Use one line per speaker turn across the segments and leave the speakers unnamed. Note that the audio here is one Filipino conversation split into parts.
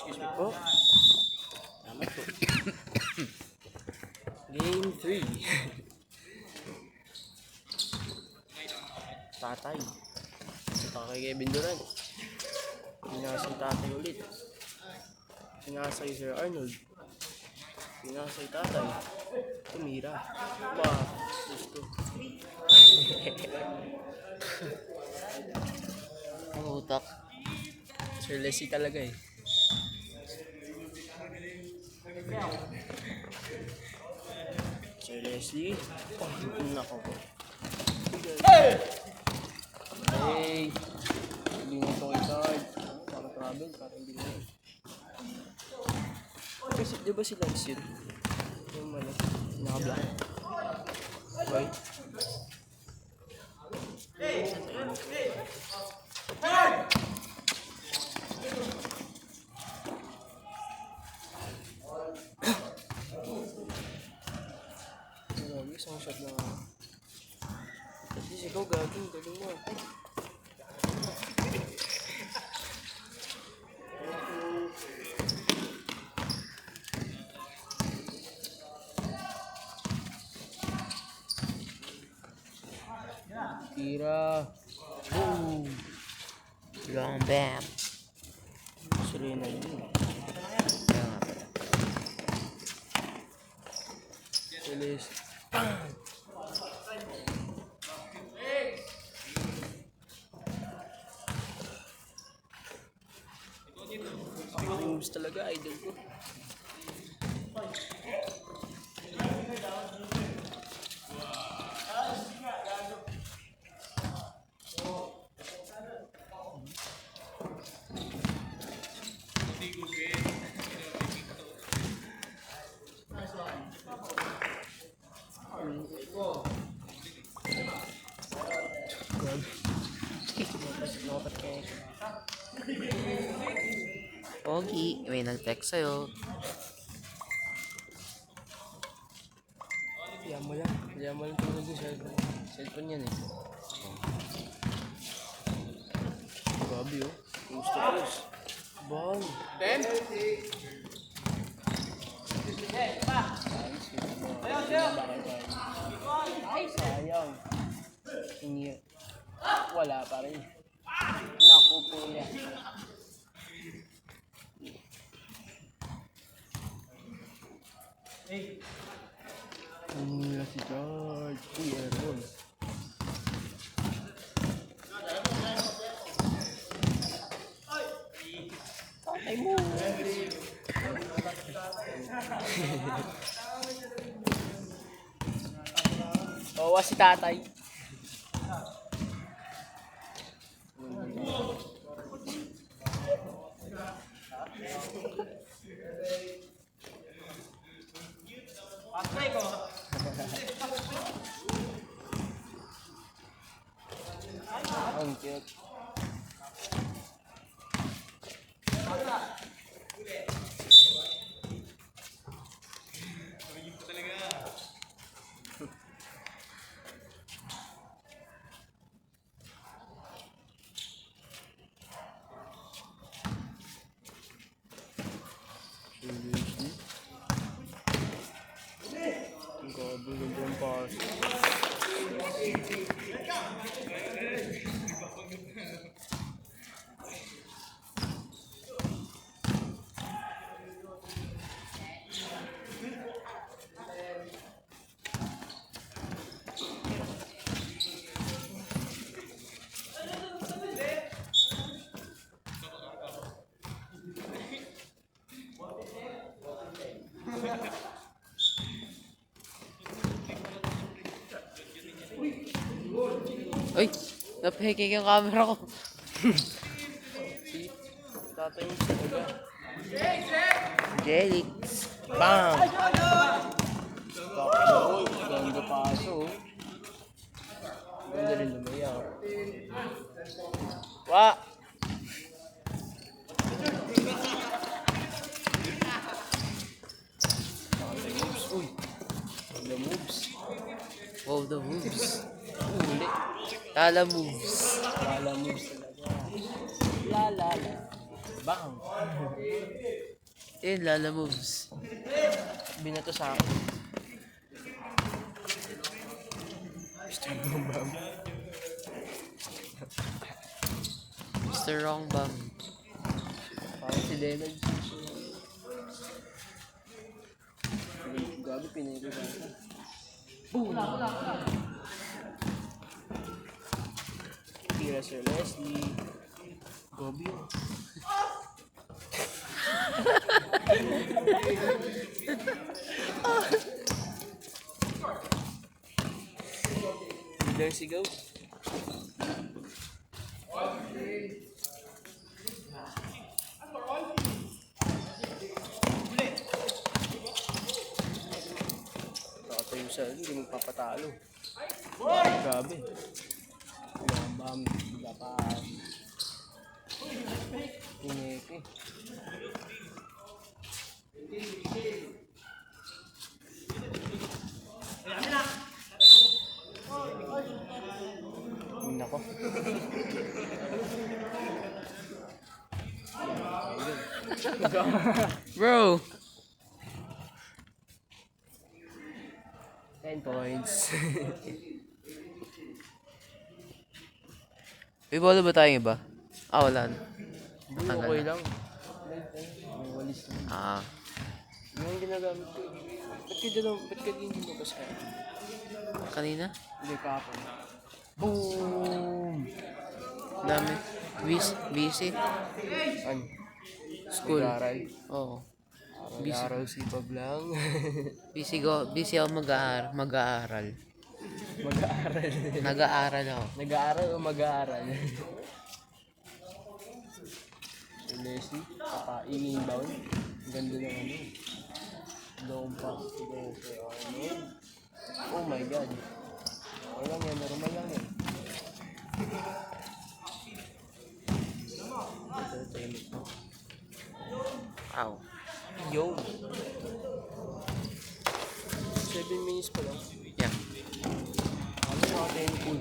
Excuse me po. Salamat po. Game 3. Tatay. Ito kay Kevin Durant. Pinasay tatay ulit. Pinasay Sir Arnold. Pinasay tatay. Tumira. Ba, gusto. Ang utak. Sir Leslie talaga eh. Sir Leslie. Oh, nako po. Hey! Hindi mo ito kay card. Para travel, para hindi mo. Kasi, di ba si Lance yun? Yung ano, naka-black. Right? Isang shot na at least ikaw gagawin, galing mo. Tira. Boom.
Long bam.
Serena yun. Celeste. Moves talaga, idol ko.
Pogi, may nag-text sa'yo.
Diyan mo lang. Diyan mo lang tulog yung cellphone. Cellphone yan eh. Grabe oh. Close to close. Bang. 10. Sayang. Hindi. Wala pa rin. Naku po niya. Nila si George. Uy, Aaron. Tatay mo. Bawa si tatay. Ang cute. Seriously? Ang gabal ng pass.
Uy, napahigig yung camera ko.
Si tatay mo talaga.
Jelix.
Bang! Uy, ganda paso. Ganda rin lumayaw. Wa! Uy! The moves.
Wow, the moves.
Uli.
Lala moves.
Lala moves talaga. La la la. Bang!
Lala moves.
Binato sa akin. Mr. Bombam.
Mr. Wrong Bang.
Parang si Leonard. Gabi, pinay ko ba? Boom! Tira Sir Leslie. Gabi yun. Biglang sigaw. Nakatayo siya, hindi magpapatalo. Grabe. Bam, gapaan. Pineke. Nako.
Bro!
10 points.
May bola ba tayong iba? Wala na.
Hindi,
Tanggal
okay
na.
lang. May walis lang.
Ah.
Yung ginagamit ko. Ba't ka din mo kasi kaya?
Kanina?
Hindi, kahapon. Boom!
Dami. Busy.
Ano?
School.
Nag-aaral.
Oo. Busy.
Araw sipag lang.
Busy ako mag-aaral.
Mag-aaral.
Nag-aaral ako.
Nag-aaral o mag-aaral? Si Leslie, kaka-i-inbound. Ganda ng ano. Long pass. Oh my God. Okay lang yan, normal lang yan.
Ow.
Yo! 7 minutes pa lang.
Yeah.
Ano natin yung pool?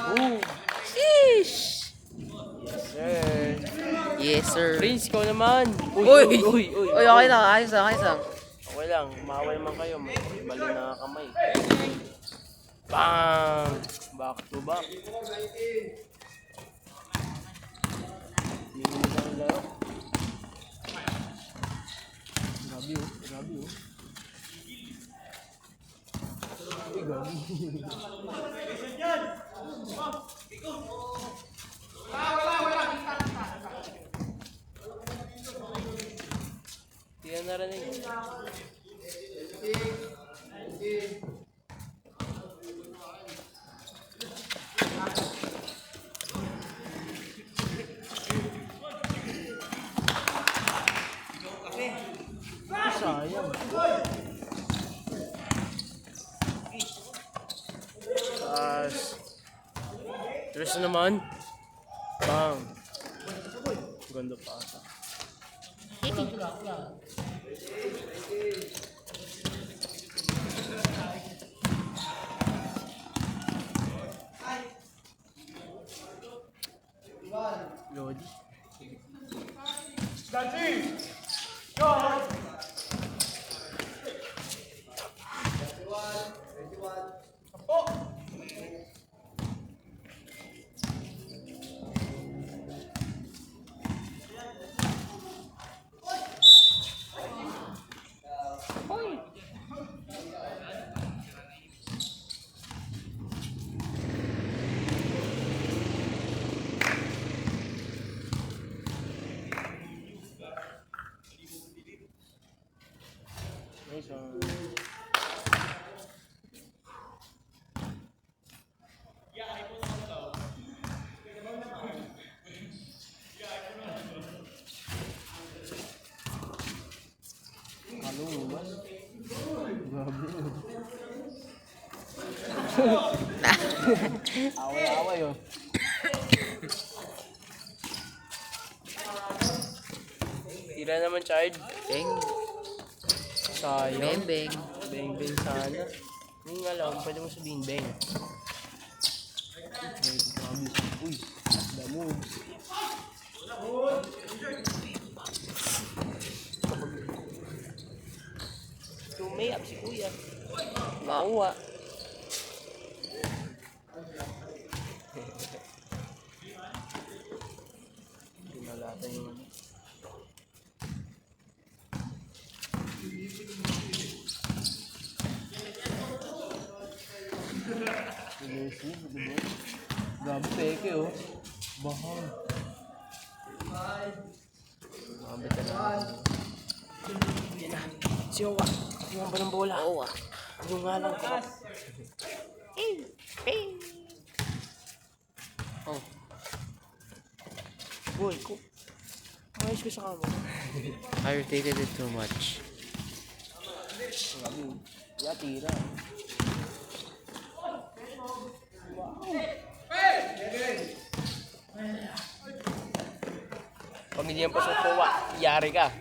Oh!
Sheesh!
Sir!
Yes, sir.
Prince, ikaw naman!
Uy, okay lang. Ayos lang.
Okay lang, maaway man kayo. Mali na kamay. Bang! Back to back. Nilinis ang laro. Grabe oh. Uy, grabe. Tiyan na rin eh. Sayang. Tres na naman. Bang. Ganda pa ata. Lodi. Nice one. Halong lumas. Grabe. Away-away oh. Tira naman, child.
Beng.
Sayang.
Beng.
Beng-beng sana. Yung nga lang, pwede mo sabihin beng. Uy, the moves. Tumayap si kuya.
Mauwa.
Pinalatan yung ano. Messi, diba? Grabe peke oh. Bahang. Grabe talaga. Yan na. Si Owa. Yung ba ng bola?
Owa.
Yung nga lang ko. Oh. Boy, ko. Mayos ko sa camera.
I rotated it too much.
Grabe. Ya, tira. Pamilyang pa sa Owa, yari ka.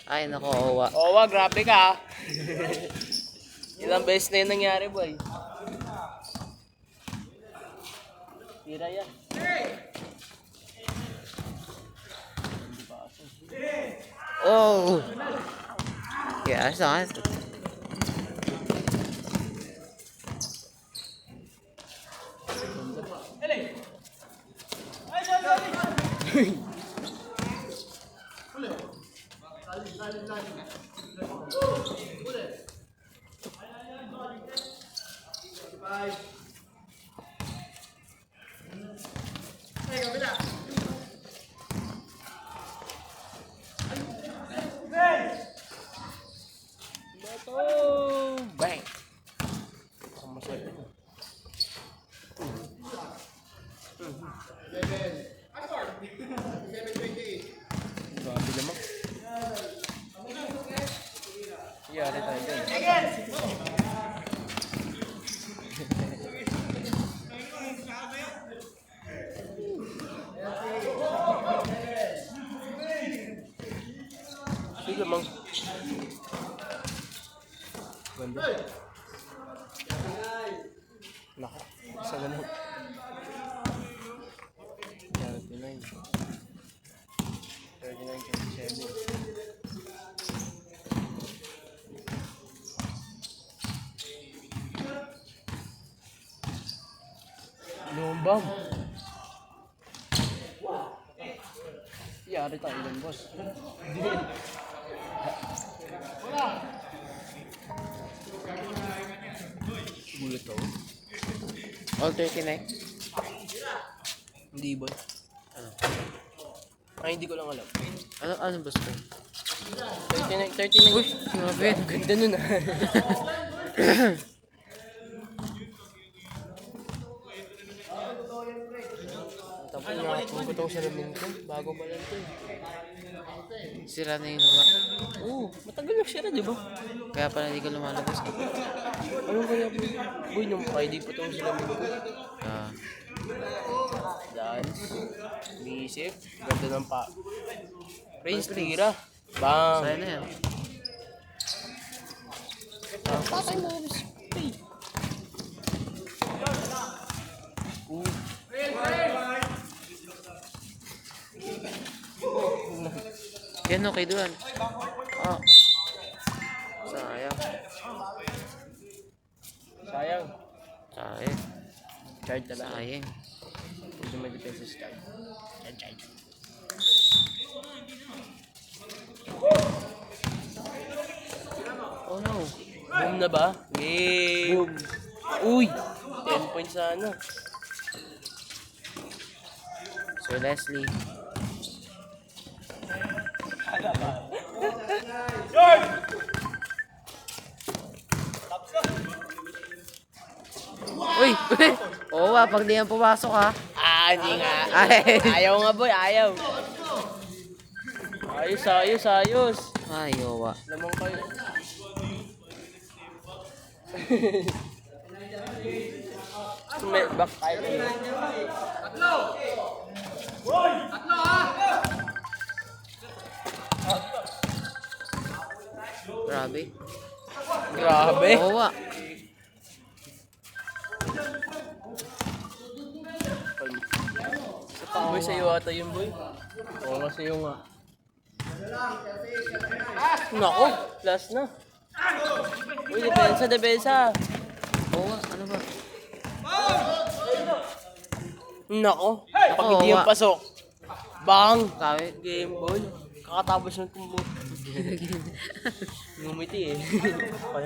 Ay, nako, Owa.
Owa, grabe ka. Ilang beses na yun nangyari, boy. Tira yan.
Oh! Yeah, ayos lang, ayos lang.
Beto! Bang! Ang masaya. Grabe naman. Yari tayo dyan. Sige lamang. Ganda. Naka, isa na lang. 39. 39, 27. Lombang. Yari tayo lang, boss. Gulat ako.
All 39.
Hindi ba?
Ano?
Ay, hindi ko lang alam.
Ano ba score?
39, 39.
Uy, grabe.
Ang ganda nun ah. Tapos nakatungkot ako sa lamin ko. Bago pa lang ito eh.
Sira na yung lupa.
Oo, matagal na siya di ba?
Kaya pala hindi ka lumalabas.
Anong kaya po? Uy, nung Friday pa itong sa lamin ko.
Ah,
Dance. Umiisip. Ganda ng pa. Prince, tira. Bang!
saya na yan.
Patay mo. Hey.
Yan okay doon. Oh. Sayang.
Sayang.
Sayang.
Charge talaga.
Sayang.
Hindi may depensa sa charge. Charge.
Oh no.
Boom na ba? Game! Uy! 10 points sana.
Sir Leslie. Uy! Oo pag di yan pumasok ha.
Hindi nga.
Ay.
Ayaw nga boy, ayaw. Ayos.
Ay, owa.
Lamang kayo. May back tayo.
Grabe.
Grabe.
Owa.
Boy, sa'yo ata yun, boy. Oo nga, sa'yo nga. Nako, last na. Uy, depensa, depensa.
Owa, ano ba?
Nako, pag hindi yung pasok. Bang!
Kawit.
Game, boy. Kakatapos ng kumbo. Ngumiti eh.